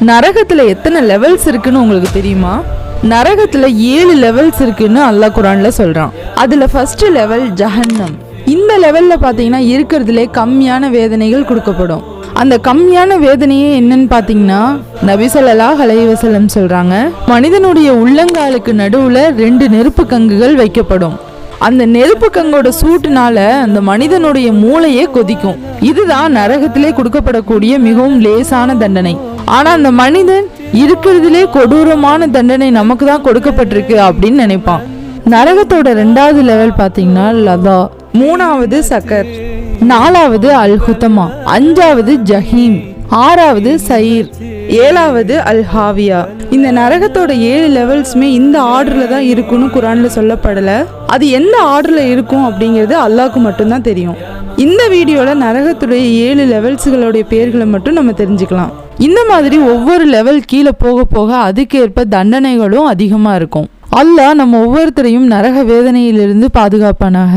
நரகத்துல எத்தனை லெவல்ஸ் இருக்குன்னு உங்களுக்கு தெரியுமா? நரகத்துல 7 லெவல்ஸ் இருக்குன்னு அல்லாஹ் குர்ஆன்ல சொல்றான். அதுல ஃபர்ஸ்ட் லெவல் ஜஹன்னம். இந்த லெவல்ல பாத்தீங்கன்னா இருக்கிறதுலே கம்மியான வேதனைகள் கொடுக்கப்படும். அந்த கம்மியான வேதனையே என்னன்னு பாத்தீங்கன்னா நபி ஸல்லல்லாஹு அலைஹி வஸல்லம் சொல்றாங்க, மனிதனுடைய உள்ளங்காலுக்கு நடுவுல 2 நெருப்பு கங்குகள் வைக்கப்படும். அந்த நெருப்பு கங்கோட சூட்டுனால அந்த மனிதனுடைய மூளையே கொதிக்கும். இதுதான் நரகத்திலே கொடுக்கப்படக்கூடிய மிகவும் லேசான தண்டனை. ஆனா அந்த மனிதன் இருக்கிறதுலே கொடூரமான தண்டனை நமக்கு தான் கொடுக்கப்பட்டிருக்கு அப்படின்னு நினைப்பான். நரகத்தோட 2வது லெவல் பாத்தீங்கன்னா லதா, 3வது சக்கர், 4வது அல் ஹுத்தமா, 5வது ஜஹீம், 6வது சயீர், 7வது அல் ஹாவியா. இந்த நரகத்தோட 7 லெவல்ஸுமே இந்த ஆர்டர்ல தான் இருக்குன்னு குர்ஆன்ல சொல்லப்படல. அது எந்த ஆர்டர்ல இருக்கும் அப்படிங்கிறது அல்லாஹ்க்கு மட்டும்தான் தெரியும். இந்த வீடியோல நரகத்துடைய 7 லெவல்ஸ்களுடைய பேர்களை மட்டும் நம்ம தெரிஞ்சுக்கலாம். இந்த மாதிரி ஒவ்வொரு லெவல் கீழே போக போக அதுக்கேற்ப தண்டனைகளும் அதிகமா இருக்கும். அல்லாஹ் நம்ம ஒவ்வொருத்தரையும் நரக வேதனையிலிருந்து பாதுகாப்பானாக.